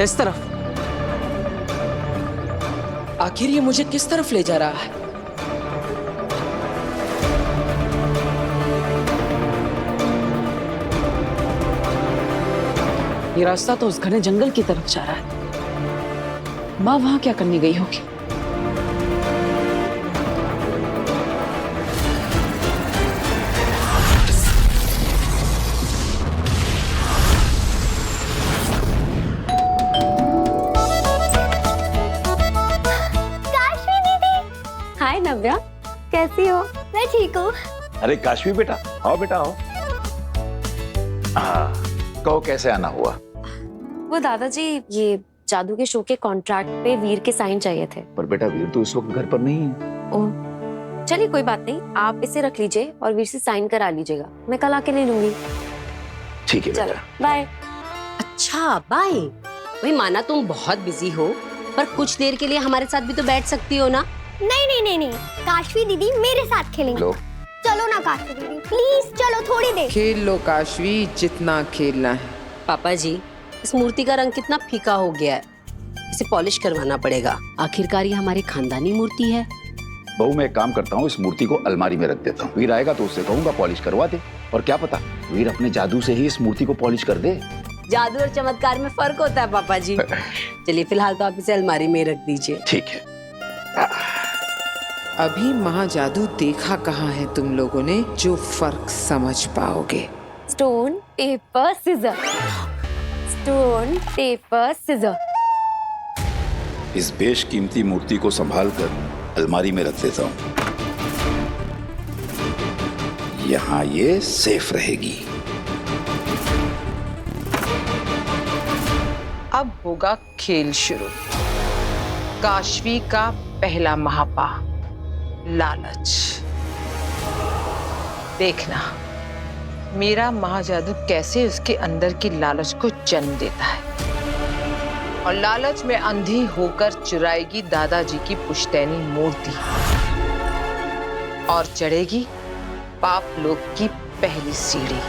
इस तरफ। आखिर ये मुझे किस तरफ ले जा रहा है? ये रास्ता तो उस घने जंगल की तरफ जा रहा है। माँ वहां क्या करने गई होगी? हाय नव्या, कैसी हो? मैं ठीक हूँ। अरे काशवी बेटा, आओ बेटा आओ। हाँ, कहो कैसे आना हुआ? वो दादाजी, ये जादू के शो के कॉन्ट्रैक्ट पे वीर के साइन चाहिए थे। पर बेटा वीर तो इस वक्त घर पर नहीं है। ओह, चलिए कोई बात नहीं, आप इसे रख लीजिए और वीर से साइन करा लीजिएगा। मैं कल आके ले लूंगी। ठीक है चलो बेटा। बाय। अच्छा बाय। वही माना तुम बहुत बिजी हो, पर कुछ देर के लिए हमारे साथ भी तो बैठ सकती हो ना? नहीं नहीं नहीं नहीं, काशवी दीदी मेरे साथ खेलेंगी। लो। चलो ना काशवी दीदी, प्लीज चलो थोड़ी देर। खेल लो काशवी, जितना खेलना है। पापा जी, इस मूर्ति का रंग कितना फीका हो गया है, इसे पॉलिश करवाना पड़ेगा। आखिरकार ये हमारी खानदानी मूर्ति है। बहू मैं एक काम करता हूँ, इस मूर्ति को अलमारी में रख देता हूँ। वीर आएगा तो उससे कहूंगा पॉलिश करवा दे, और क्या पता वीर अपने जादू से ही इस मूर्ति को पॉलिश कर दे। जादू और चमत्कार में फर्क होता है पापा जी। चलिए फिलहाल तो आप इसे अलमारी में रख दीजिए। ठीक है। अभी महाजादू देखा कहाँ है तुम लोगों ने जो फर्क समझ पाओगे। Stone paper scissor, stone paper scissor. इस बेशकीमती मूर्ति को संभाल कर अलमारी में रख देता हूँ। यहाँ ये सेफ रहेगी। अब होगा खेल शुरू। काशवी का पहला महापा, लालच। देखना मेरा महाजादू कैसे उसके अंदर की लालच को जन्म देता है, और लालच में अंधी होकर चुराएगी दादाजी की पुश्तैनी मूर्ति और चढ़ेगी पाप लोक की पहली सीढ़ी।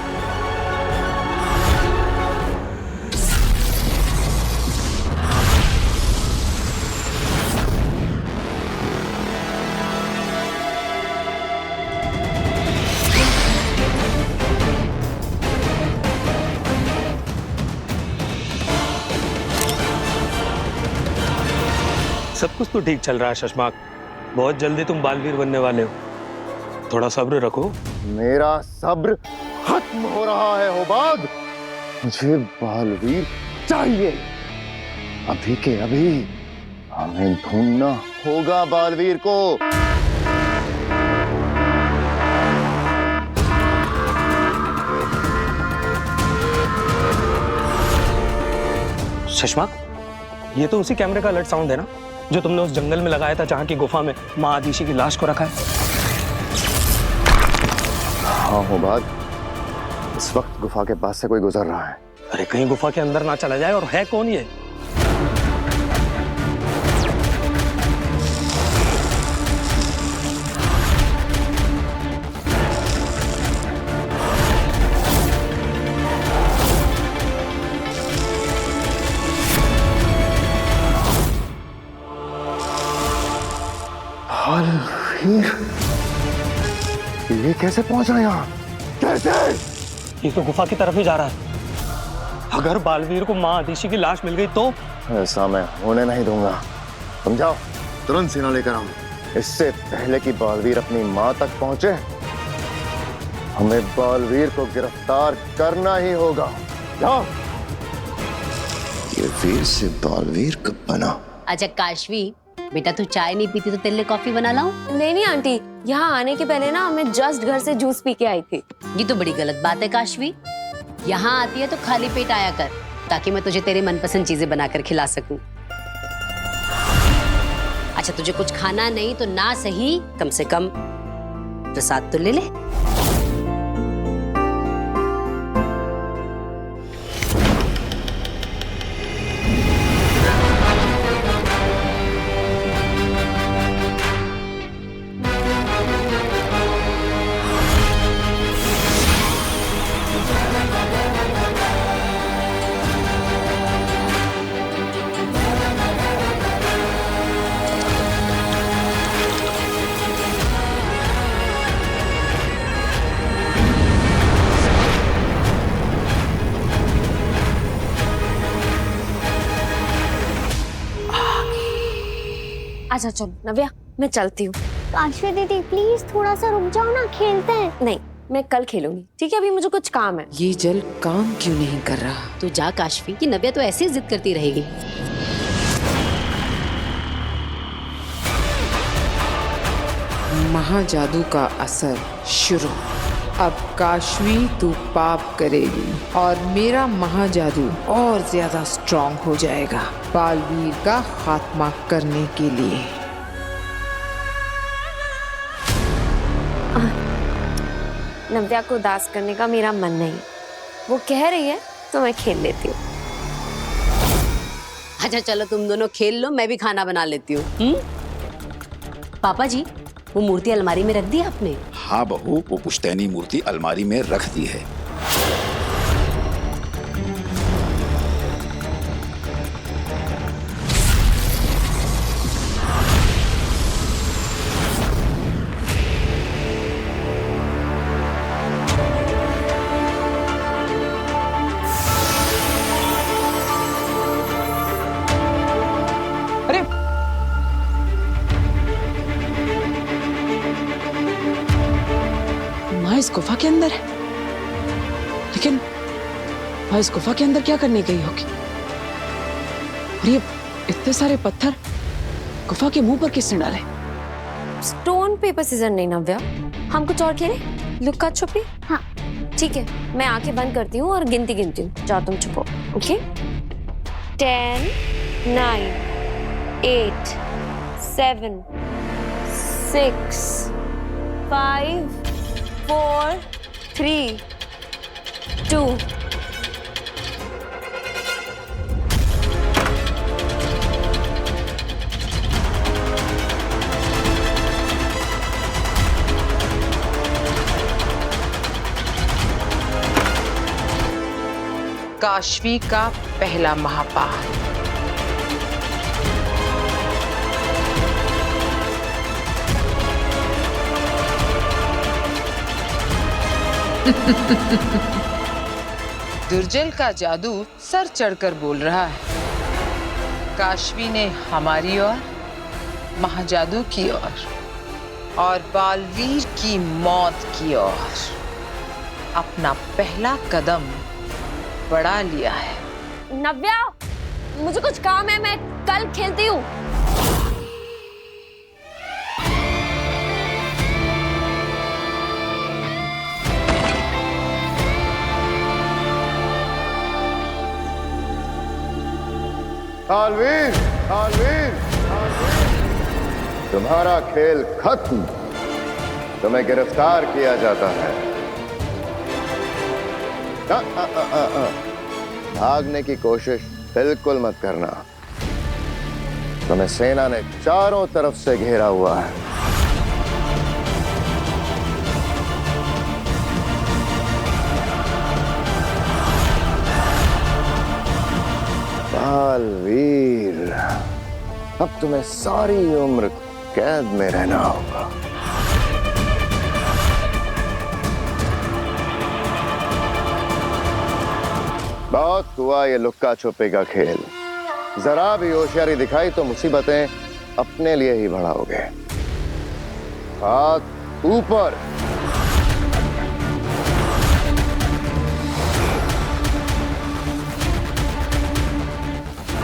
सब कुछ तो ठीक चल रहा है शशमाक, बहुत जल्दी तुम बालवीर बनने वाले हो, थोड़ा सब्र रखो। मेरा सब्र खत्म हो रहा है होबाद। मुझे बालवीर चाहिए, अभी के अभी। हमें ढूंढना होगा बालवीर को। शशमाक, ये तो उसी कैमरे का अलर्ट साउंड है ना, जो तुमने उस जंगल में लगाया था जहाँ की गुफा में माँ आदिशी की लाश को रखा है। हाँ होबाद, इस वक्त गुफा के पास से कोई गुजर रहा है। अरे कहीं गुफा के अंदर ना चला जाए। और है कौन ये? बालवीर, ये कैसे पहुंचा यहाँ? कैसे? ये तो गुफा की तरफ ही जा रहा है। अगर बालवीर को माँ आदिशी की लाश मिल गई तो? ऐसा मैं होने नहीं दूंगा। समझाओ, तुरंत सेना लेकर आओ। इससे पहले कि बालवीर अपनी माँ तक पहुंचे, हमें बालवीर को गिरफ्तार करना ही होगा। जाओ। ये वीर से बालवीर कब बना? अच्छा काशवी बेटा, तू चाय नहीं पीती तो तेरे लिए कॉफी बना लाऊं? नहीं नहीं आंटी, यहाँ आने के पहले ना मैं जस्ट घर से जूस पी के आई थी। ये तो बड़ी गलत बात है काशवी। यहाँ आती है तो खाली पेट आया कर, ताकि मैं तुझे तेरे मनपसंद चीजें बनाकर खिला सकूं। अच्छा तुझे कुछ खाना नहीं तो ना सही, कम से कम प्रसाद तो ले ले। अच्छा चलो नव्या, मैं चलती हूँ। काशवी दीदी प्लीज थोड़ा सा रुक जाओ ना, खेलते हैं। नहीं, मैं कल खेलूंगी, ठीक है? अभी मुझे कुछ काम है। ये जल काम क्यों नहीं कर रहा? तो जा काशवी, कि नव्या तो ऐसे ही जिद करती रहेगी। महाजादू का असर शुरू। अब काशवी तू पाप करेगी और मेरा महाजादू और ज्यादा स्ट्रांग हो जाएगा बालवीर का खात्मा करने के लिए। नव्या को उदास करने का मेरा मन नहीं, वो कह रही है तो मैं खेल लेती हूँ। अच्छा चलो तुम दोनों खेल लो, मैं भी खाना बना लेती हूँ। पापा जी, वो मूर्ति अलमारी में रख दी आपने? हाँ बहू, वो पुश्तैनी मूर्ति अलमारी में रख दी है। अरे माँ इस गुफा के अंदर है, लेकिन माँ इस गुफा के अंदर क्या करने गई होगी? और ये इतने सारे पत्थर गुफा के मुंह पर किसने डाले? स्टोन पेपर सीजर नहीं नव्या, हम कुछ और खेलें? लुक्का छुपी? हाँ। ठीक है, मैं आंखें बंद करती हूँ और गिनती हूँ। जाओ तुम छुपो। ओके? 10, 9, 8, 7, 6, 5, 4, 3, 2। काशवी का पहला महापाल। दुर्जल का जादू सर चढ़कर बोल रहा है। काशवी ने हमारी ओर, महाजादू की ओर और बालवीर की मौत की ओर अपना पहला कदम बढ़ा लिया है। नव्या, मुझे कुछ काम है, मैं कल खेलती हूँ। बालवीर, बालवीर, बालवीर, तुम्हारा खेल खत्म। तुम्हें गिरफ्तार किया जाता है। भागने की कोशिश बिल्कुल मत करना। तुम्हें सेना ने चारों तरफ से घेरा हुआ है। बालवीर, अब तुम्हें सारी उम्र कैद में रहना होगा। बहुत हुआ ये लुक्का छुपी का खेल। जरा भी होशियारी दिखाई तो मुसीबतें अपने लिए ही बढ़ाओगे। हाथ ऊपर।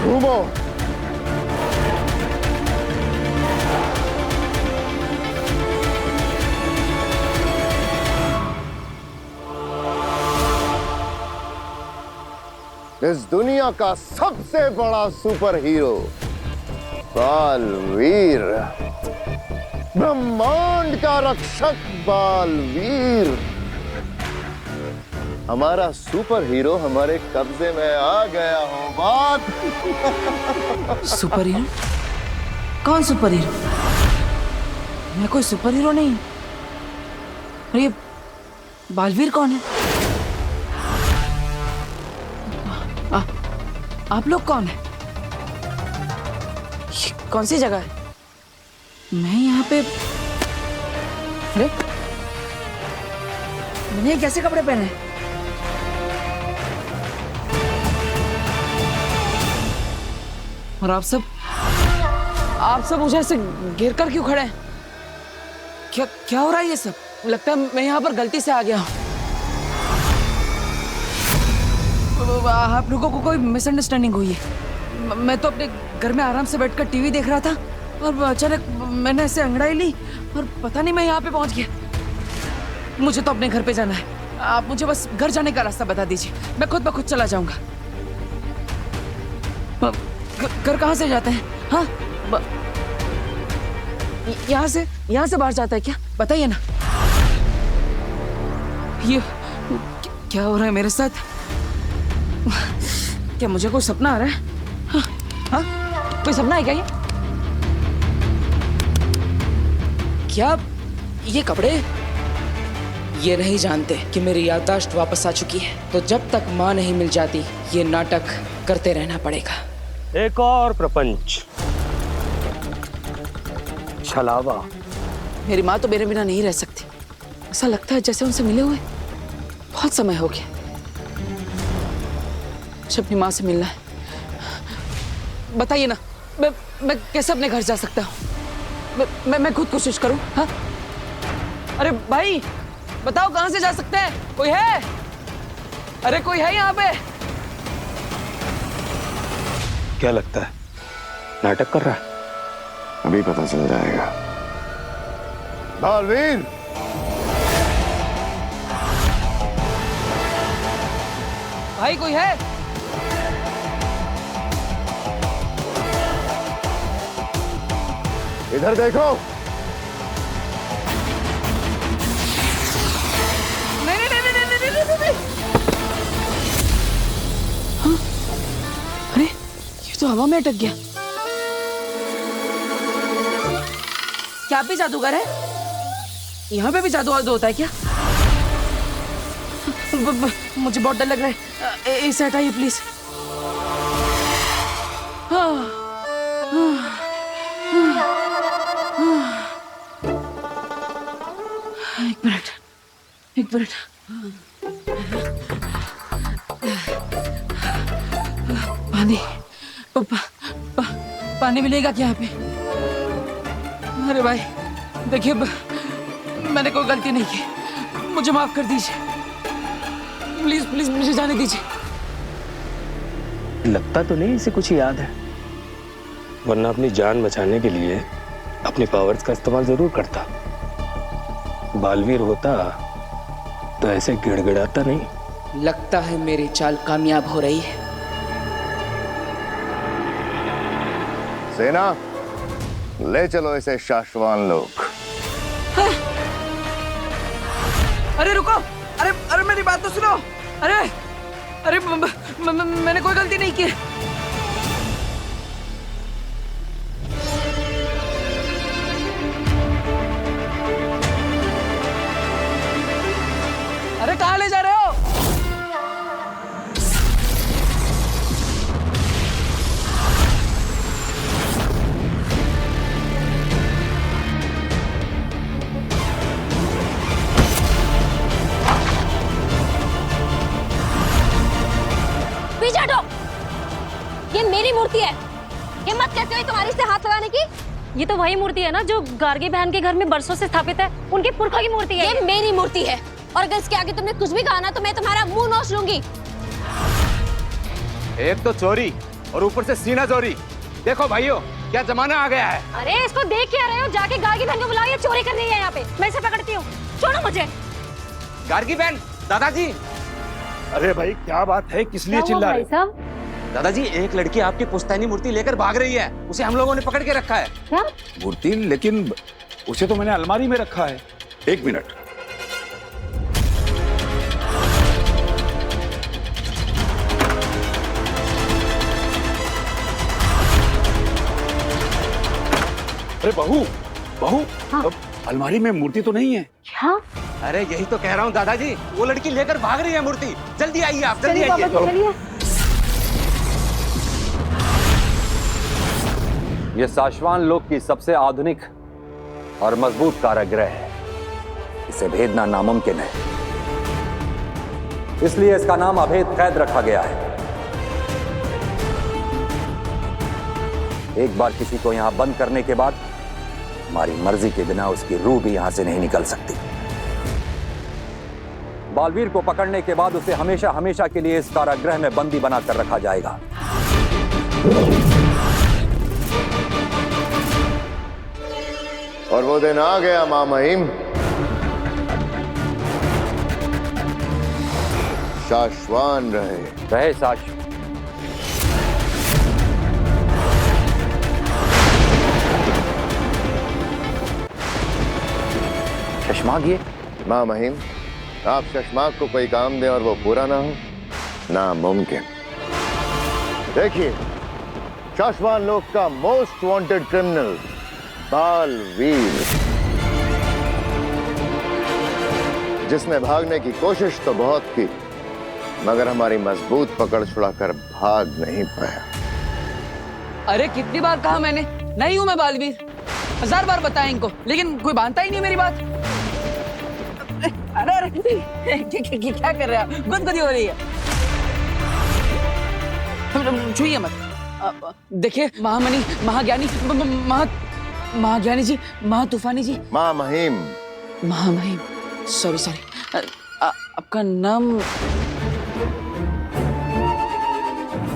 घूमो। इस दुनिया का सबसे बड़ा सुपर हीरो बालवीर, ब्रह्मांड का रक्षक बालवीर, हमारा सुपर हीरो हमारे कब्जे में आ गया हो। बात सुपर हीरो? कौन सुपर हीरो? मैं कोई सुपर हीरो नहीं। और ये बालवीर कौन है? आप लोग कौन है? ये कौन सी जगह है? मैं यहाँ पे, अरे मैंने ये कैसे कपड़े पहने? और आप आप सब मुझे ऐसे घेर कर क्यों खड़े हैं? क्या क्या हो रहा है ये सब? लगता है मैं यहाँ पर गलती से आ गया हूँ। आप लोगों को कोई मिसअंडरस्टैंडिंग हुई है। मैं तो अपने घर में आराम से बैठकर टीवी देख रहा था और अचानक मैंने ऐसे अंगड़ाई ली और पता नहीं मैं यहाँ पे पहुंच गया। मुझे तो अपने घर पे जाना है। आप मुझे बस घर जाने का रास्ता बता दीजिए, मैं खुद ब खुद चला जाऊंगा। घर कहाँ से जाते हैं? हाँ, यहाँ से बाहर जाता है क्या? बताइए ना। ये क्या हो रहा है मेरे साथ? क्या मुझे कोई सपना आ रहा है? हाँ, हाँ? कोई सपना है क्या ये? क्या ये कपड़े? ये नहीं जानते कि मेरी याददाश्त वापस आ चुकी है, तो जब तक माँ नहीं मिल जाती ये नाटक करते रहना पड़ेगा। एक और प्रपंच, छलावा। मेरी माँ तो मेरे बिना नहीं रह सकती। ऐसा लगता है जैसे उनसे मिले हुए बहुत समय हो गया। मुझे अपनी माँ से मिलना है। बताइए ना, मैं कैसे अपने घर जा सकता हूँ? मैं खुद कोशिश करूँ। हाँ, अरे भाई बताओ कहाँ से जा सकते हैं? कोई है? अरे कोई है यहाँ पे? क्या लगता है नाटक कर रहा है? अभी पता चल जाएगा। बालवीर, भाई कोई है? इधर देखो। नहीं। हाँ? अरे ये तो हवा में अटक गया। क्या भी जादूगर है? यहाँ पे भी जादू होता है क्या? मुझे बहुत डर लग रहा है। इसे हटाइए प्लीज। एक मिनट। पानी पानी मिलेगा क्या यहाँ पे? अरे भाई देखिए, मैंने कोई गलती नहीं की, मुझे माफ कर दीजिए। प्लीज प्लीज मुझे जाने दीजिए। लगता तो नहीं इसे कुछ याद है, वरना अपनी जान बचाने के लिए अपनी पावर्स का इस्तेमाल जरूर करता। बालवीर होता तो ऐसे गिड़गिड़ाता नहीं। लगता है मेरी चाल कामयाब हो रही है। सेना, ले चलो इसे शाश्वान लोक। हाँ? अरे रुको, अरे मेरी बात तो सुनो। अरे मैंने कोई गलती नहीं की। अरे कहाँ ले जा रहे हो? पीछे हटो। ये मेरी मूर्ति है। हिम्मत कैसे हुई तुम्हारी से हाथ लगाने की? ये तो वही मूर्ति है ना जो गार्गी बहन के घर में बरसों से स्थापित है। उनके पुरखा की मूर्ति है। ये मेरी मूर्ति है और अगर इसके आगे तुमने कुछ भी कहा ना तो मैं तुम्हारा मुंह नोच लूंगी। एक तो चोरी और ऊपर से सीना चोरी। देखो भाइयों, क्या जमाना आ गया है। अरे इसको देख क्या रहे हो? जाके गार्गी बहन को बुलाओ, ये चोरी कर रही है यहाँ पे। मैं इसे पकड़ती हूँ, छोड़ो मुझे। गार्गी बहन, दादाजी। अरे भाई क्या बात है, किस लिए चिल्ला रहे? साहब दादाजी, एक लड़की आपकी पुश्तैनी मूर्ति लेकर भाग रही है। उसे हम लोगों ने पकड़ के रखा है। क्या मूर्ति? लेकिन उसे तो मैंने अलमारी में रखा है। एक मिनट। अरे बहू, हाँ। अब अलमारी में मूर्ति तो नहीं है। क्या? अरे यही तो कह रहा हूँ दादाजी, वो लड़की लेकर भाग रही है मूर्ति। जल्दी आइए आप, जल्दी चलिए आइए। बाबा जी, चलिए। ये साशवान लोक की सबसे आधुनिक और मजबूत कारागृह है। इसे भेदना नामुमकिन है, इसलिए इसका नाम अभेद कैद रखा गया है। एक बार किसी को यहाँ बंद करने के बाद हमारी मर्जी के बिना उसकी रूह भी यहाँ से नहीं निकल सकती। बालवीर को पकड़ने के बाद उसे हमेशा हमेशा के लिए इस कारागृह में बंदी बनाकर रखा जाएगा। और वो दिन आ गया मां महिम, शाश्वान रहे साश। शशमाग ये मां महिम, आप शशमाग को कोई काम दें और वो पूरा ना हो, नामुमकिन। देखिए, शाश्वान लोक का मोस्ट वांटेड क्रिमिनल बालवीर, जिसने भागने की कोशिश तो बहुत की, मगर हमारी मजबूत पकड़ छुड़ाकर भाग नहीं पाया। अरे कितनी बार कहा मैंने, नहीं हूं मैं बालवीर, 1000 बार बताया इनको, लेकिन कोई मानता ही नहीं मेरी बात। अरे क्या कर रहे हैं आप? गुदगुदी हो रही है, छुइए मत। देखिए महामणि, महाज्ञानी, महाज्ञानी जी, महातूफानी जी, मां महिम, महामहिम, सॉरी, आपका नाम?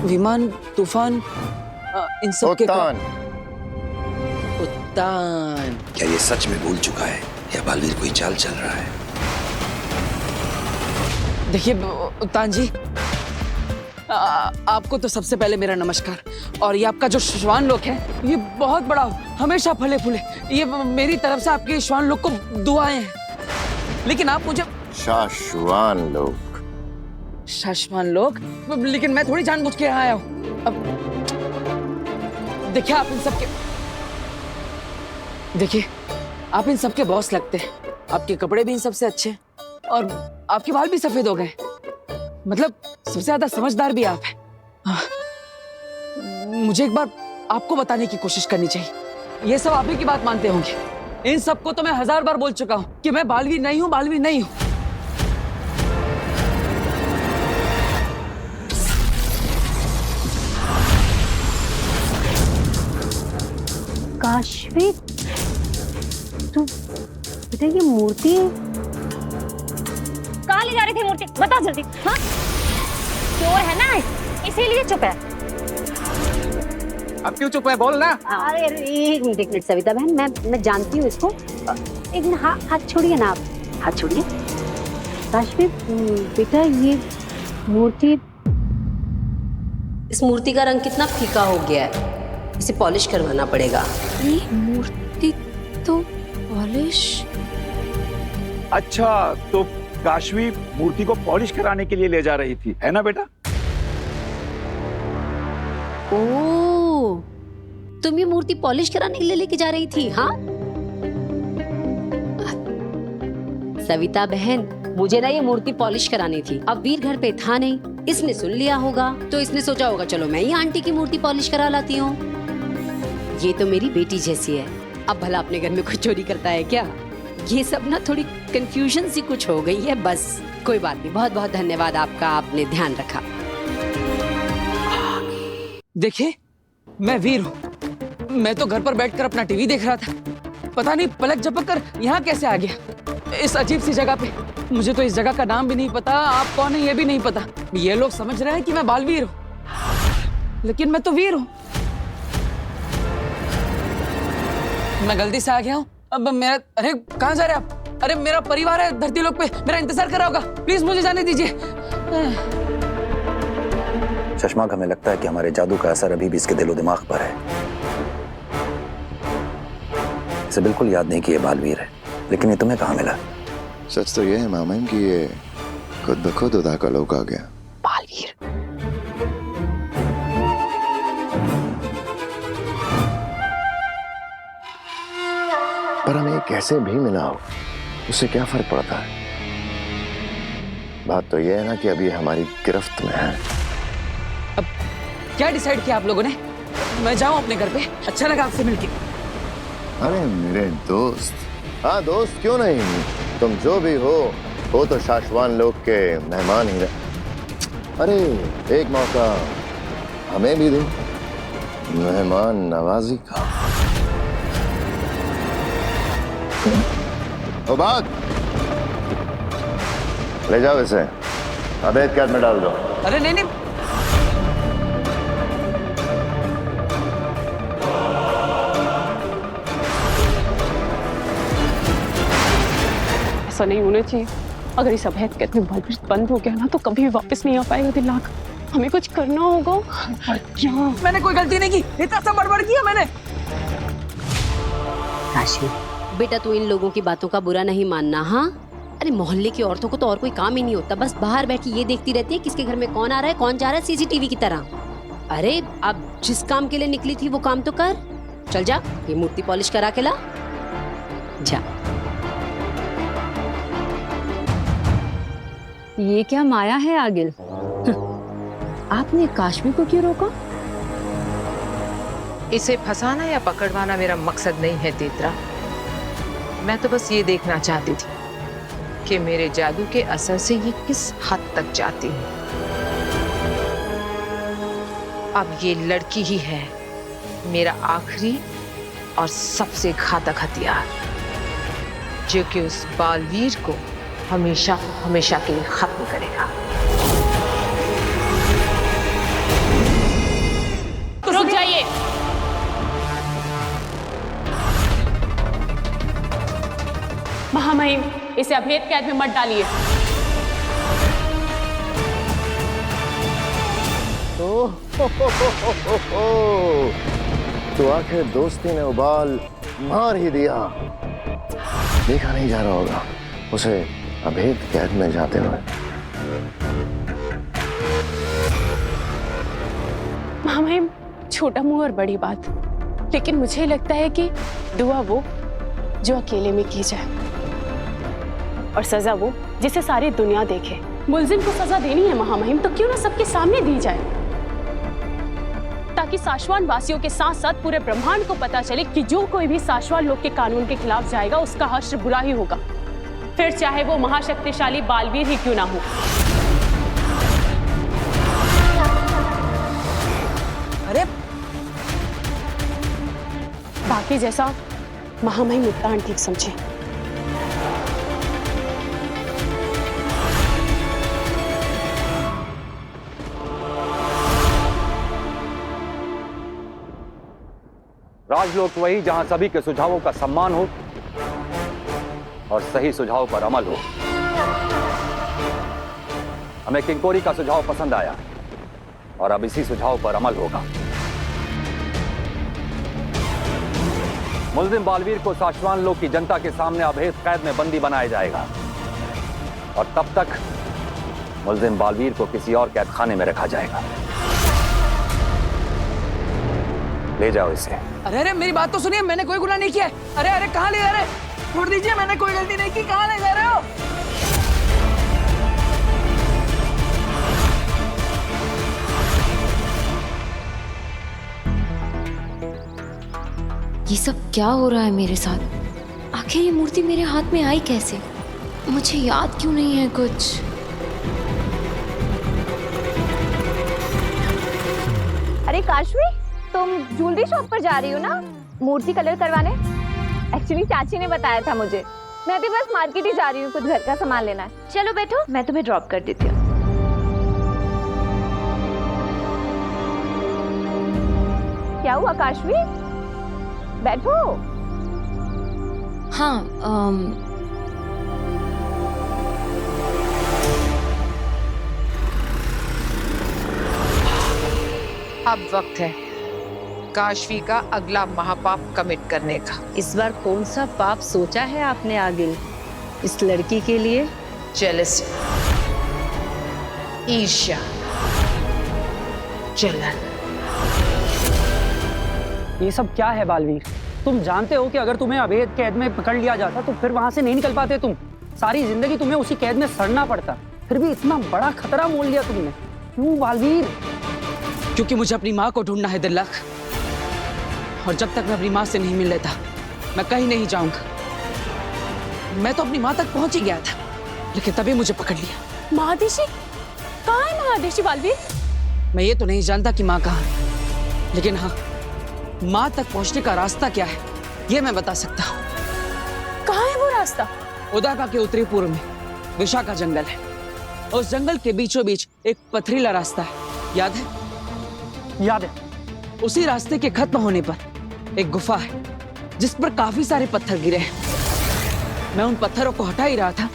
विमान, तूफान, इन सब के उत्तान। क्या ये सच में भूल चुका है या बालवीर कोई चाल चल रहा है? देखिए उत्तान जी, आपको तो सबसे पहले मेरा नमस्कार। और ये आपका जो श्वान लोक है, ये बहुत बड़ा हो, हमेशा फले फूले। ये मेरी तरफ से आपके श्वान लोक को दुआएं हैं। लेकिन आप मुझे शाश्वान लोक, शाश्वान लोक, लेकिन मैं थोड़ी जानबूझ के यहाँ आया हूँ। अब देखिए, आप इन सबके, देखिए आप इन सबके बॉस लगते हैं। आपके कपड़े भी इन सबसे अच्छे हैं और आपके बाल भी सफेद हो गए। मतलब सबसे ज्यादा समझदार भी आप हैं। मुझे एक बार आपको बताने की कोशिश करनी चाहिए। ये सब आप ही की बात मानते होंगे। इन सबको तो मैं 1000 बार बोल चुका हूं कि मैं बालवीर नहीं हूं, बालवीर नहीं हूं। काशवी, तू बेटा ये मूर्ति कहाँ ले जा रही थी मूर्ति? बता जल्दी। हाँ, चोर है ना, इसीलिए चुप है। अब क्यों चुप है, बोल ना। अरे एक मिनट सविता बहन, मैं जानती हूँ इसको। एक मिनट, हाथ छोड़िए ना आप, हाथ छोड़िए। काशवी बेटा, ये मूर्ति, इस मूर्ति का रंग कितना फीका हो गया है, इसे पॉलिश करवाना पड़ेगा। ये मूर्ति तो पॉलिश? अच्छा, तो काशवी मूर्ति को पॉलिश कराने के लिए ले जा रही थी, है ना बेटा? ओह, तुम ये मूर्ति पॉलिश कराने के लिए लेके जा रही थी? हाँ सविता बहन, मुझे ना ये मूर्ति पॉलिश करानी थी। अब वीर घर पे था नहीं, इसने सुन लिया होगा, तो इसने सोचा होगा चलो मैं ही आंटी की मूर्ति पॉलिश करा लाती हूँ। ये तो मेरी बेटी जैसी है, अब भला अपने घर में कोई चोरी करता है क्या? ये सब ना थोड़ी कंफ्यूजन सी कुछ हो गई है, बस कोई बात नहीं। बहुत बहुत धन्यवाद आपका, आपने ध्यान रखा। देखिए, मैं वीर हूँ। मैं तो घर पर बैठकर अपना टीवी देख रहा था, पता नहीं पलक झपक कर यहाँ कैसे आ गया, इस अजीब सी जगह पे। मुझे तो इस जगह का नाम भी नहीं पता, आप कौन है ये भी नहीं पता। ये लोग समझ रहे हैं कि मैं बालवीर हूँ, लेकिन मैं तो वीर हूँ। मैं गलती से आ गया हूँ। अब मेरा, अरे कहाँ जा रहे आप? अरे मेरा परिवार है धरती लोक पे, मेरा इंतजार कर रहा होगा, प्लीज मुझे जाने दीजिए। शशमाग, हमें लगता है कि हमारे जादू का असर अभी भी इसके दिलो दिमाग पर है। इसे बिल्कुल याद नहीं कि ये बालवीर है, लेकिन ये तुम्हें कहाँ मिला? सच तो ये है मामा कि ये खुद ब खुद उदा का लोक आ गया। बालवीर? पर हमें कैसे भी मिला हो, उससे क्या फर्क पड़ता है? बात तो ये है ना कि अभी हमारी गिरफ्त में है। अब क्या डिसाइड किया आप लोगों ने? मैं जाऊं अपने घर पे? अच्छा लगा आपसे मिलके। अरे मेरे दोस्त, हाँ दोस्त क्यों नहीं, तुम जो भी हो तो शाश्वान लोक के मेहमान ही रहे। अरे एक मौका हमें भी दो, मेहमान नवाजी का। ओ बात, ले जाओ इसे, अवैध कैद में डाल दो। अरे नहीं नहीं, ऐसा नहीं होना चाहिए। अगर इस अवैध कैद में बलवीर बंद हो गया ना तो कभी भी वापस नहीं आ पाएगा दिलाक। हमें कुछ करना होगा। क्या? मैंने कोई गलती नहीं की, इतना सब बड़बड़ किया मैंने। काशी बेटा, तू इन लोगों की बातों का बुरा नहीं मानना। हाँ, अरे मोहल्ले की औरतों को तो और कोई काम ही नहीं होता, बस बाहर बैठी ये देखती रहती है किसके घर में कौन आ रहा है कौन जा रहा है, सीसीटीवी की तरह। अरे अब जिस काम के लिए निकली थी वो काम तो कर। चल जा, ये मूर्ति पॉलिश करा के ला जा। ये क्या माया है आगिल? आपने काश्मी को क्यों रोका? इसे फंसाना या पकड़वाना मेरा मकसद नहीं है तेतरा। मैं तो बस ये देखना चाहती थी कि मेरे जादू के असर से ये किस हद तक जाती है। अब ये लड़की ही है मेरा आखिरी और सबसे घातक हथियार, जो कि उस बालवीर को हमेशा हमेशा के लिए खत्म करेगा। रुक जाइए। महामहिम, इसे अभेद कैद में मत डालिए। तो आखिर दोस्ती ने उबाल मार ही दिया। देखा नहीं जा रहा होगा उसे अभेद कैद में जाते हुए। महामहिम, छोटा मुंह और बड़ी बात, लेकिन मुझे लगता है कि दुआ वो जो अकेले में की जाए और सजा वो जिसे सारी दुनिया देखे। मुलजिम को सजा देनी है महामहिम, तो क्यों ना सबके सामने दी जाए, ताकि साशवान वासियों के साथ साथ पूरे ब्रह्मांड को पता चले कि जो कोई भी साशवान लोग के कानून के खिलाफ जाएगा उसका हश्र बुरा ही होगा, फिर चाहे वो महाशक्तिशाली बालवीर ही क्यों ना हो। अरे बाकी जैसा महामहिम मुत्तान ठीक समझे। राजलोक वही जहां सभी के सुझावों का सम्मान हो और सही सुझाव पर अमल हो। हमें किंकोरी का सुझाव पसंद आया और अब इसी सुझाव पर अमल होगा। मुलजिम बालवीर को साशवान लोक की जनता के सामने अभेद कैद में बंदी बनाया जाएगा और तब तक मुलजिम बालवीर को किसी और कैद खाने में रखा जाएगा। ले जाओ इसे। अरे अरे मेरी बात तो सुनिए, मैंने कोई गुनाह नहीं किया है। अरे अरे कहाँ ले जा रहे? छोड़ दीजिए, मैंने कोई गलती नहीं की। कहाँ ले जा रहे हो? ये सब क्या हो रहा है मेरे साथ? आखिर ये मूर्ति मेरे हाथ में आई कैसे? मुझे याद क्यों नहीं है कुछ? अरे काशवी, तुम ज्वेलरी शॉप पर जा रही हो ना मूर्ति कलर करवाने? एक्चुअली चाची ने बताया था मुझे। मैं अभी बस मार्केट ही जा रही हूँ, कुछ घर का सामान लेना है। चलो बैठो, मैं तुम्हें ड्रॉप कर देती हूँ। क्या हुआ काशवी? बैठो। हाँ, अब वक्त है काशवी का अगला महापाप कमिट करने का। इस बार कौन सा पाप सोचा है आपने आगिल इस लड़की के लिए? जेलसी, ईर्ष्या, जलन। ये सब क्या है बालवीर? तुम जानते हो कि अगर तुम्हें अवैध कैद में पकड़ लिया जाता तो फिर वहां से नहीं निकल पाते तुम। सारी जिंदगी तुम्हें उसी कैद में सड़ना पड़ता। फिर भी इतना बड़ा खतरा मोल लिया तुमने, क्यों बालवीर? क्योंकि मुझे अपनी माँ को ढूंढना है दिल्लाक, और जब तक मैं अपनी माँ से नहीं मिल लेता मैं कहीं नहीं जाऊंगा। मैं तो अपनी माँ तक पहुंच ही गया था, लेकिन तभी मुझे पकड़ लिया। महादेशी? कहाँ है महादेशी बालवीर? मैं ये तो नहीं जानता कि माँ कहाँ है, लेकिन हाँ माँ तक पहुंचने का रास्ता क्या है ये मैं बता सकता हूँ। कहाँ है वो रास्ता? उदाका के उत्तरी पूर्व में विशाखा जंगल है। उस जंगल के बीचों बीच एक पथरीला रास्ता है, याद है? याद है। उसी रास्ते के खत्म होने पर एक गुफा है जिस पर काफी सारे पत्थर गिरे हैं। मैं उन पत्थरों को हटा ही रहा था,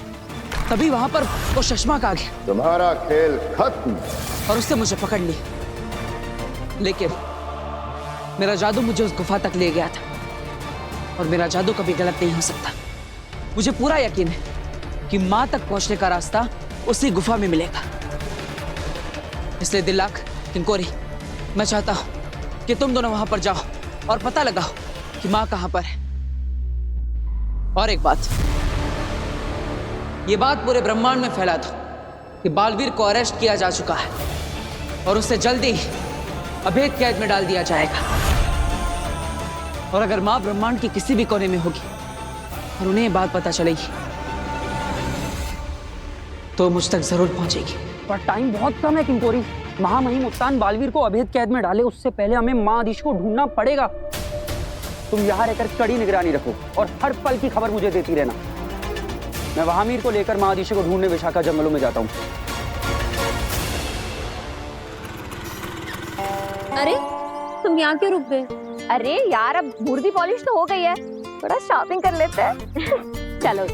तभी वहां पर वो शशमाक आ गया। तुम्हारा खेल खत्म। और उससे मुझे पकड़ लिया। लेकिन मेरा जादू मुझे उस गुफा तक ले गया था, और मेरा जादू कभी गलत नहीं हो सकता। मुझे पूरा यकीन है कि माँ तक पहुंचने का रास्ता उसी गुफा में मिलेगा। इसलिए दिल्लाक, किंकोरी, मैं चाहता हूं कि तुम दोनों वहां पर जाओ और पता लगाओ कि माँ कहां पर है। और एक बात, ये बात पूरे ब्रह्मांड में फैला दो कि बालवीर को अरेस्ट किया जा चुका है और उसे जल्दी ही अभेद कैद में डाल दिया जाएगा। और अगर माँ ब्रह्मांड की किसी भी कोने में होगी और उन्हें ये बात पता चलेगी तो मुझ तक जरूर पहुंचेगी। पर टाइम बहुत कम है किंकोरी। महामहिम उत्तान बालवीर को अभेद कैद में डाले उससे पहले हमें माँ आदिश को ढूंढना पड़ेगा। तुम यहाँ रहकर कड़ी निगरानी रखो और हर पल की खबर मुझे देती रहना। मैं महामीर को लेकर माँ आदिश को ढूंढने विशाखा जंगलों में जाता हूँ। अरे तुम यहाँ क्यों रुक गए? अरे यार, अब मूर्ति पॉलिश तो हो गई है, थोड़ा शॉपिंग कर लेते हैं। चलो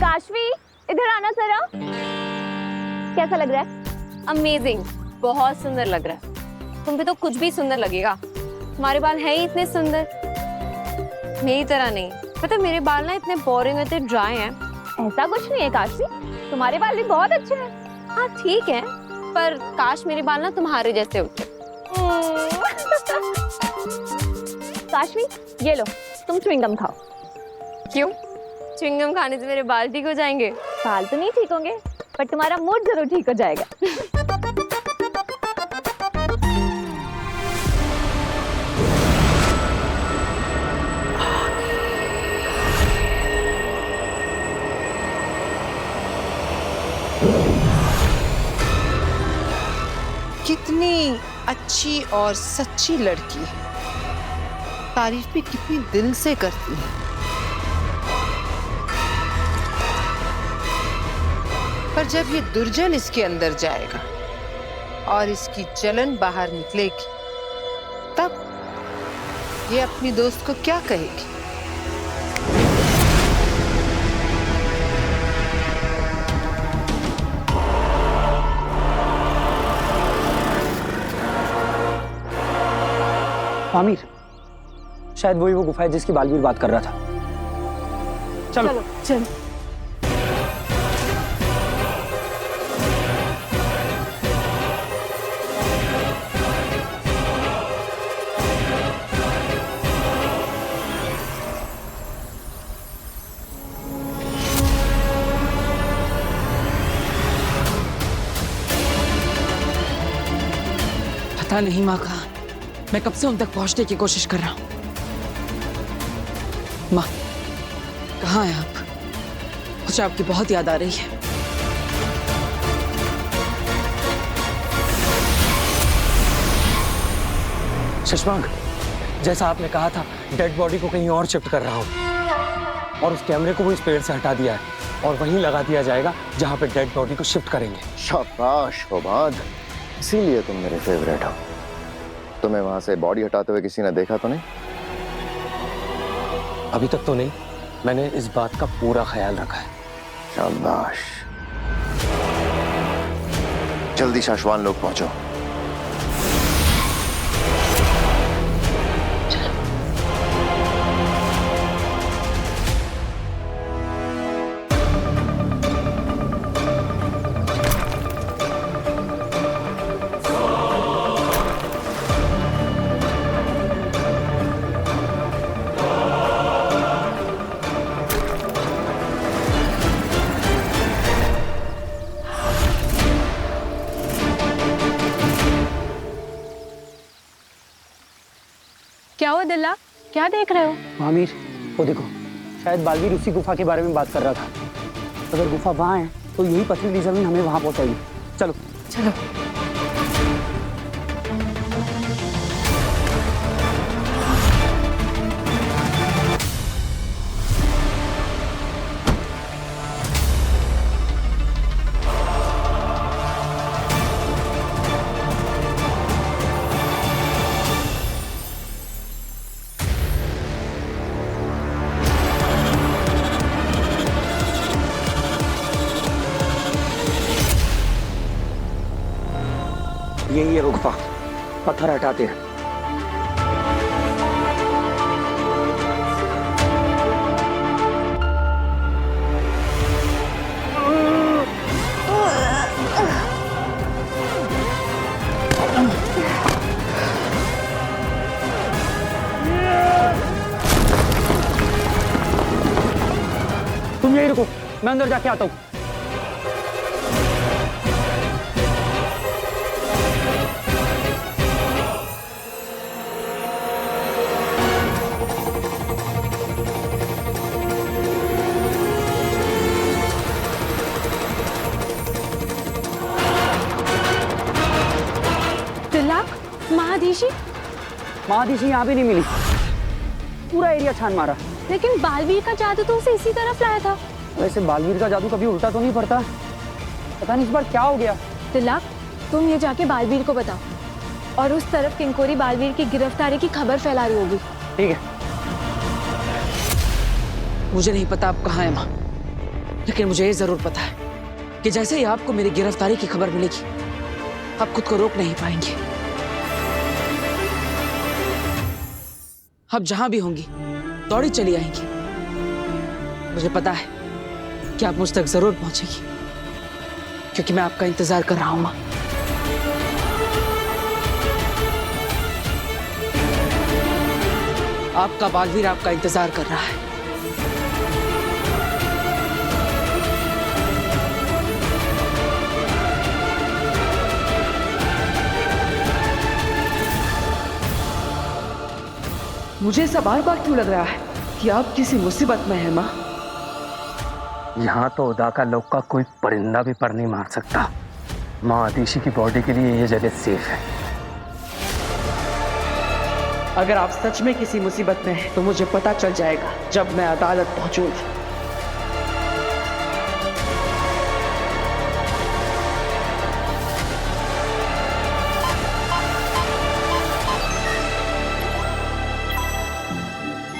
काशवी, इधर आना जरा। कैसा लग रहा है? अमेजिंग, बहुत सुंदर लग रहा है। तुम पे तो कुछ भी सुंदर लगेगा। तुम्हारे बाल हैं ही इतने सुंदर, मेरी तरह नहीं। पता है मेरे बाल ना इतने बोरिंग, इतने ड्राई हैं। ऐसा कुछ नहीं है काशवी, तुम्हारे बाल भी बहुत अच्छे हैं। हाँ ठीक है, पर काश मेरे बाल ना तुम्हारे जैसे होते। काशवी, ये लो, तुम च्युइंगम खाओ। क्यों? च्युइंगम खाने से मेरे बाल ठीक हो जाएंगे? बाल तो नहीं ठीक होंगे, पर तुम्हारा मूड जरूर ठीक हो जाएगा। कितनी अच्छी और सच्ची लड़की है, तारीफ भी कितनी दिल से करती है। पर जब ये दुर्जन इसके अंदर जाएगा और इसकी जलन बाहर निकलेगी, तब ये अपनी दोस्त को क्या कहेगी? आमिर, शायद वही वो गुफा है जिसकी बालवीर बात कर रहा था। चलो चल। पता नहीं माँ कहाँ। मैं कब से उन तक पहुंचने की कोशिश कर रहा हूं। माँ, कहाँ हैं आप? मुझे आपकी बहुत याद आ रही है। शशमांक, जैसा आपने कहा था, डेड बॉडी को कहीं और शिफ्ट कर रहा हूँ और उस कैमरे को भी इस पेड़ से हटा दिया है और वहीं लगा दिया जाएगा जहाँ पे डेड बॉडी को शिफ्ट करेंगे। शाबाश होबाद, इसीलिए तुम मेरे फेवरेट हो। तुम्हें वहां से बॉडी हटाते हुए किसी ने देखा तो नहीं? अभी तक तो नहीं, मैंने इस बात का पूरा ख्याल रखा है। शाबाश। जल्दी शाश्वान लोग पहुंचो। क्या हुआ दिल्ला, क्या देख रहे हो? आमिर, वो देखो, शायद बालवीर उसी गुफा के बारे में बात कर रहा था। अगर गुफा वहाँ है तो यही पथरीली जमीन हमें वहाँ पहुँचाएगी। चलो चलो। यही है गुफा, पत्थर हटाते हैं। तुम यही रुको, मैं अंदर जाके आता हूँ। महादिशी यहाँ भी नहीं मिली, पूरा एरिया छान मारा। लेकिन बालवीर का जादू तो उसे इसी तरफ लाया था। वैसे बालवीर का जादू कभी उल्टा तो नहीं पड़ता, पता नहीं इस बार क्या हो गया। तिलक, तुम ये जाके बालवीर को बताओ और उस तरफ किंकोरी बालवीर की गिरफ्तारी की खबर फैला रही होगी। ठीक है। मुझे नहीं पता आप कहाँ हैं माँ, लेकिन मुझे ये जरूर पता है कि जैसे ही आपको मेरी गिरफ्तारी की खबर मिलेगी, आप खुद को रोक नहीं पाएंगे। आप जहां भी होंगी दौड़ी चली आएंगी। मुझे पता है कि आप मुझ तक जरूर पहुंचेगी, क्योंकि मैं आपका इंतजार कर रहा हूं मां। आपका बालवीर आपका इंतजार कर रहा है। मुझे ऐसा बार बार क्यों लग रहा है कि आप किसी मुसीबत में हैं मां? यहाँ तो उदा का लोग का कोई परिंदा भी पर नहीं मार सकता। माँ आदिशी की बॉडी के लिए ये जगह सेफ है। अगर आप सच में किसी मुसीबत में हैं, तो मुझे पता चल जाएगा जब मैं अदालत पहुंचूंगी।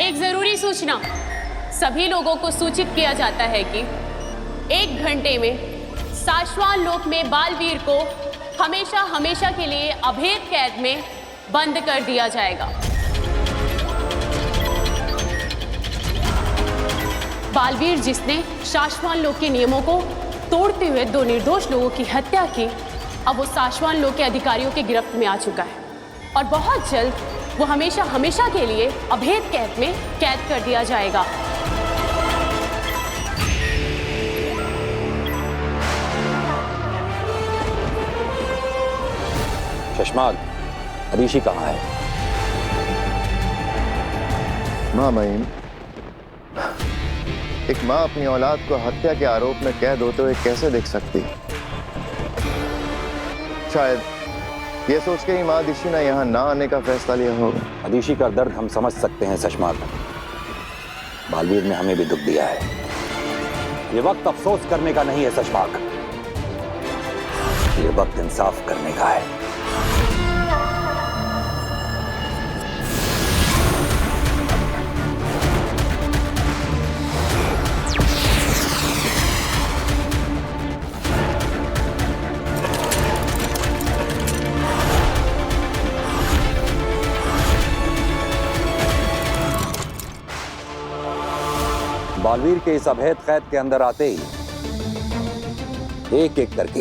एक जरूरी सूचना, सभी लोगों को सूचित किया जाता है कि 1 घंटे में साशवान लोक में बालवीर को हमेशा हमेशा के लिए अभेद कैद में बंद कर दिया जाएगा। बालवीर जिसने साशवान लोक के नियमों को तोड़ते हुए 2 निर्दोष लोगों की हत्या की, अब वो साशवान लोक के अधिकारियों के गिरफ्त में आ चुका है और बहुत जल्द वो हमेशा हमेशा के लिए अभेद कैद में कैद कर दिया जाएगा। शशमाल, आदिशी कहाँ है? माँ महीन, एक माँ अपनी औलाद को हत्या के आरोप में कैद होते हुए कैसे देख सकती? शायद ये सोच के ही माँ आदिशी ने यहाँ ना आने का फैसला लिया होगा। आदिशी का दर्द हम समझ सकते हैं शशमाल, बालवीर ने हमें भी दुख दिया है। ये वक्त अफसोस करने का नहीं है शशमाल, ये वक्त इंसाफ करने का है। बालवीर के इस अभेद कैद के अंदर आते ही एक एक करके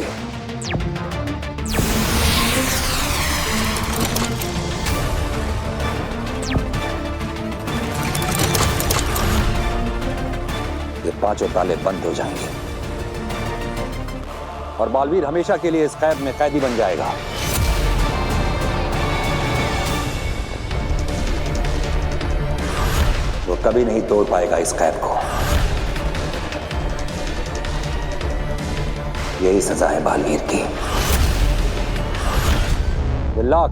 ये 5 ताले बंद हो जाएंगे और बालवीर हमेशा के लिए इस कैद में कैदी बन जाएगा। वो कभी नहीं तोड़ पाएगा इस कैद को। यही सजा है बालवीर की। लाख,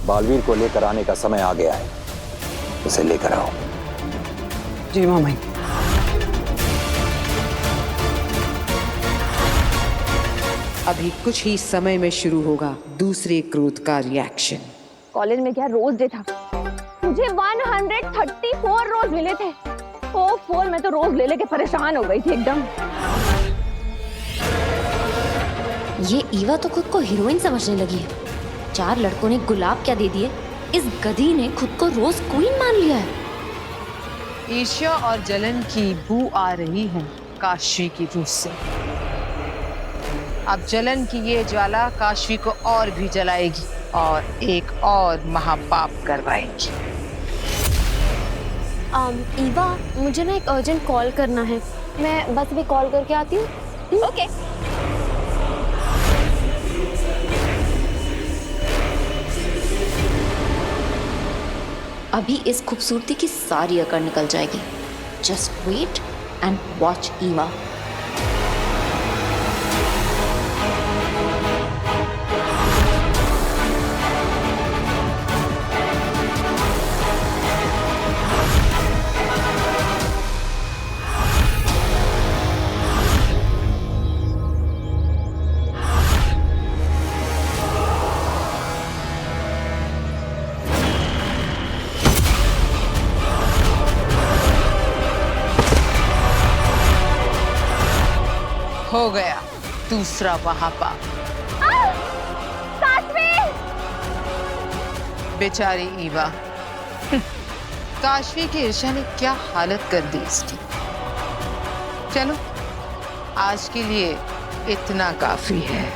बालवीर को लेकर आने का समय आ गया है, उसे लेकर आओ। जी मामा। अभी कुछ ही समय में शुरू होगा दूसरे क्रोध का रिएक्शन। कॉलेज में क्या रोज डे था, मुझे 134 रोज मिले थे। ओह, मैं तो रोज ले लेके परेशान हो गई थी एकदम। ये ईवा तो खुद को हीरोइन समझने लगी है। 4 लड़कों ने गुलाब क्या दे दिए, इस गधी ने खुद को रोज क्वीन मान लिया है। ईर्ष्या और जलन की बू आ रही है काशवी की रूह से। अब जलन की ये ज्वाला काशवी को और भी जलाएगी और एक और महापाप करवाएगी। ईवा, मुझे ना एक अर्जेंट कॉल करना है, मैं बस भी कॉल करके आती हूँ। ओके। अभी इस खूबसूरती की सारी अकड़ निकल जाएगी। Just wait and watch Eva. हो गया दूसरा महापाप। बेचारी ईवा, काशवी की ईर्ष्या ने क्या हालत कर दी इसकी। चलो, आज के लिए इतना काफी है।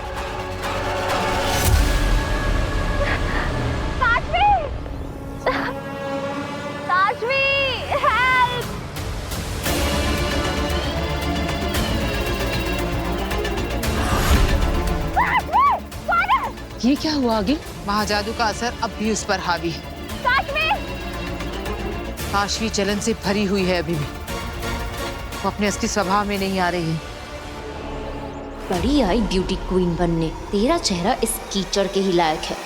ये क्या हुआ आगे? महाजादू का असर अब भी उस पर हावी है। काशवी जलन से भरी हुई है अभी भी। वो अपने असली स्वभाव में नहीं आ रही है। बड़ी आई ब्यूटी क्वीन बनने। तेरा चेहरा इस कीचड़ के ही लायक है।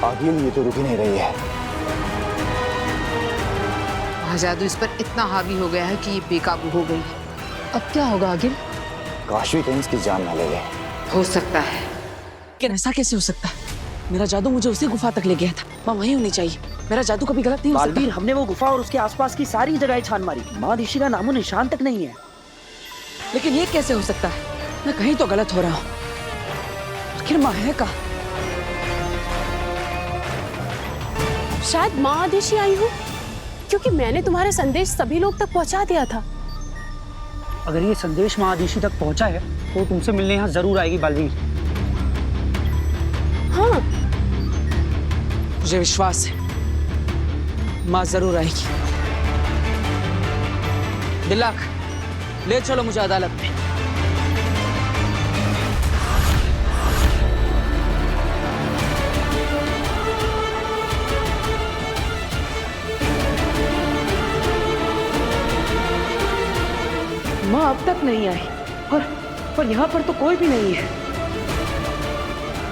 आगे ये तो रुक ही नहीं रही है। महाजादू इस पर इतना हावी हो गया है कि ये बेकाबू हो गई है। अब क्या होगा आगे? काशवी कहीं इसकी जान ना ले ले। हो सकता है। लेकिन ऐसा कैसे हो सकता है? मेरा जादू मुझे उसी गुफा तक ले गया था। माँ वहीं होनी चाहिए। मेरा जादू कभी गलत नहीं हो सकता। बालवीर, हमने वो गुफा और उसके आसपास की सारी जगह छान मारी, माँ ऋषि का नामो निशान तक नहीं है। लेकिन ये कैसे हो सकता है? मैं कहीं तो गलत हो रहा हूँ। आखिर माँ है कहाँ? शायद माँ आदेशी आई हो, क्योंकि मैंने तुम्हारा संदेश सभी लोग तक पहुंचा दिया था। अगर ये संदेश माँ आदिशी तक पहुंचा है तो तुमसे मिलने यहाँ जरूर आएगी बालवीर। हाँ, मुझे विश्वास है माँ जरूर आएगी। दिलाक, ले चलो मुझे अदालत में। माँ अब तक नहीं आई और यहाँ पर तो कोई भी नहीं है।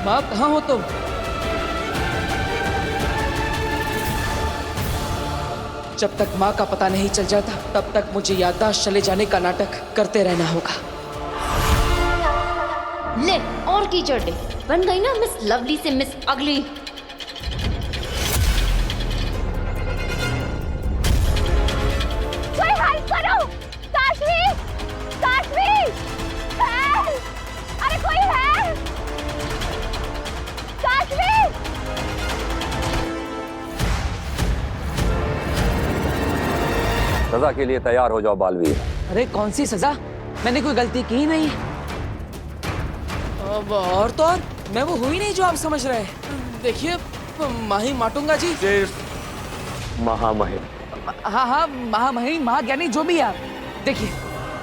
माँ कहाँ हो तुम? जब तक माँ का पता नहीं चल जाता तब तक मुझे याददाश्त चले जाने का नाटक करते रहना होगा। ले और कीचड़ दे। बन गई ना मिस लवली से मिस अगली। कोई हेल्प करो! काशवी! काशवी! हेल्प! अरे कोई है! काशवी! सजा के लिए तैयार हो जाओ बालवीर। अरे कौन सी सजा? मैंने कोई गलती की ही नहीं है। अब और तो और मैं वो हुई नहीं जो आप समझ रहे हैं। देखिए माही माटूंगा जी। महामहिम। हाँ हाँ, महामहिम, महाज्ञानी, जो भी आप। देखिए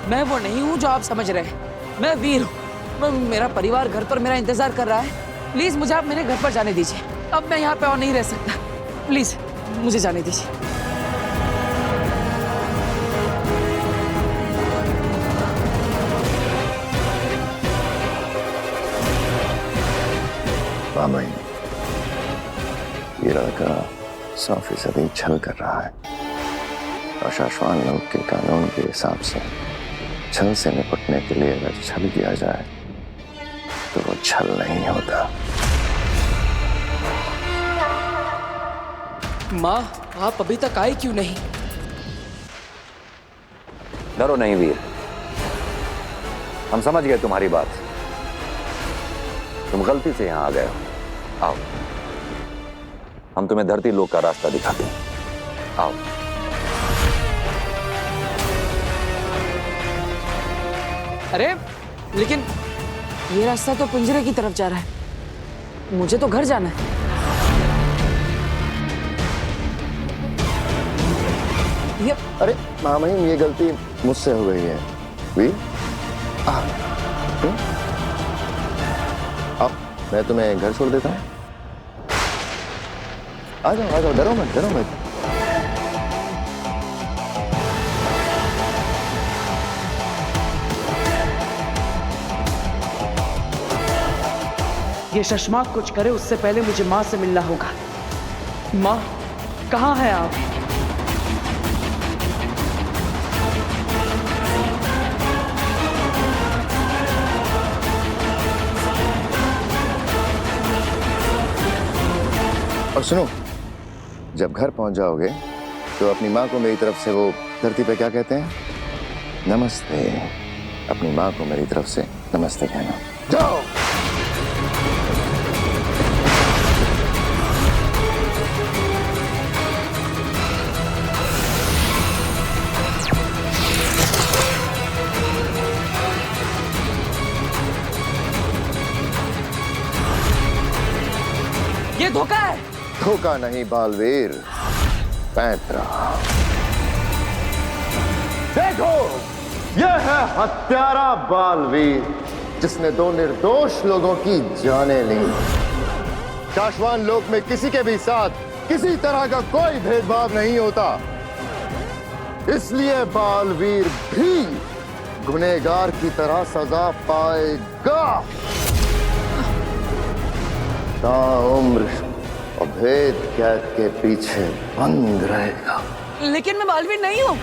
मैं वो नहीं हूँ जो आप समझ रहे हैं। मैं वीर हूँ। मेरा परिवार घर पर मेरा इंतजार कर रहा है। प्लीज मुझे आप मेरे घर पर जाने दीजिए। अब मैं यहाँ पे और नहीं रह सकता। प्लीज मुझे जाने दीजिए। मामई, ये लड़का 100% छल कर रहा है। और शाश्वान लोग के कानून के हिसाब से छल से निपटने के लिए अगर छल किया जाए तो वो छल नहीं होता। माँ आप अभी तक आए क्यों नहीं? डरो नहीं वीर, हम समझ गए तुम्हारी बात। तुम गलती से यहां आ गए हो। आओ, हम तुम्हें धरती लोक का रास्ता दिखाते हैं। आओ। अरे लेकिन ये रास्ता तो पिंजरे की तरफ जा रहा है, मुझे तो घर जाना है। अरे मामहीम, ये गलती मुझसे हो गई है। वीर, अब मैं तुम्हें घर छोड़ देता हूँ। आ जाओ, डरो मत, डरो मत। ये शशमाक कुछ करे उससे पहले मुझे माँ से मिलना होगा। माँ, कहाँ है आप? और सुनो, जब घर पहुंच जाओगे तो अपनी माँ को मेरी तरफ से वो धरती पे क्या कहते हैं? नमस्ते। अपनी माँ को मेरी तरफ से नमस्ते कहना। जाओ। ये धोखा है। धोखा नहीं बालवीर, पैंतरा। देखो, यह है हत्यारा बालवीर, जिसने दो निर्दोष लोगों की जानें ली। शाश्वान लोक में किसी के भी साथ किसी तरह का कोई भेदभाव नहीं होता, इसलिए बालवीर भी गुनहगार की तरह सजा पाएगा। ताउम्र अभेद कैद के पीछे बंद रहेगा। लेकिन मैं बालवीर नहीं हूँ।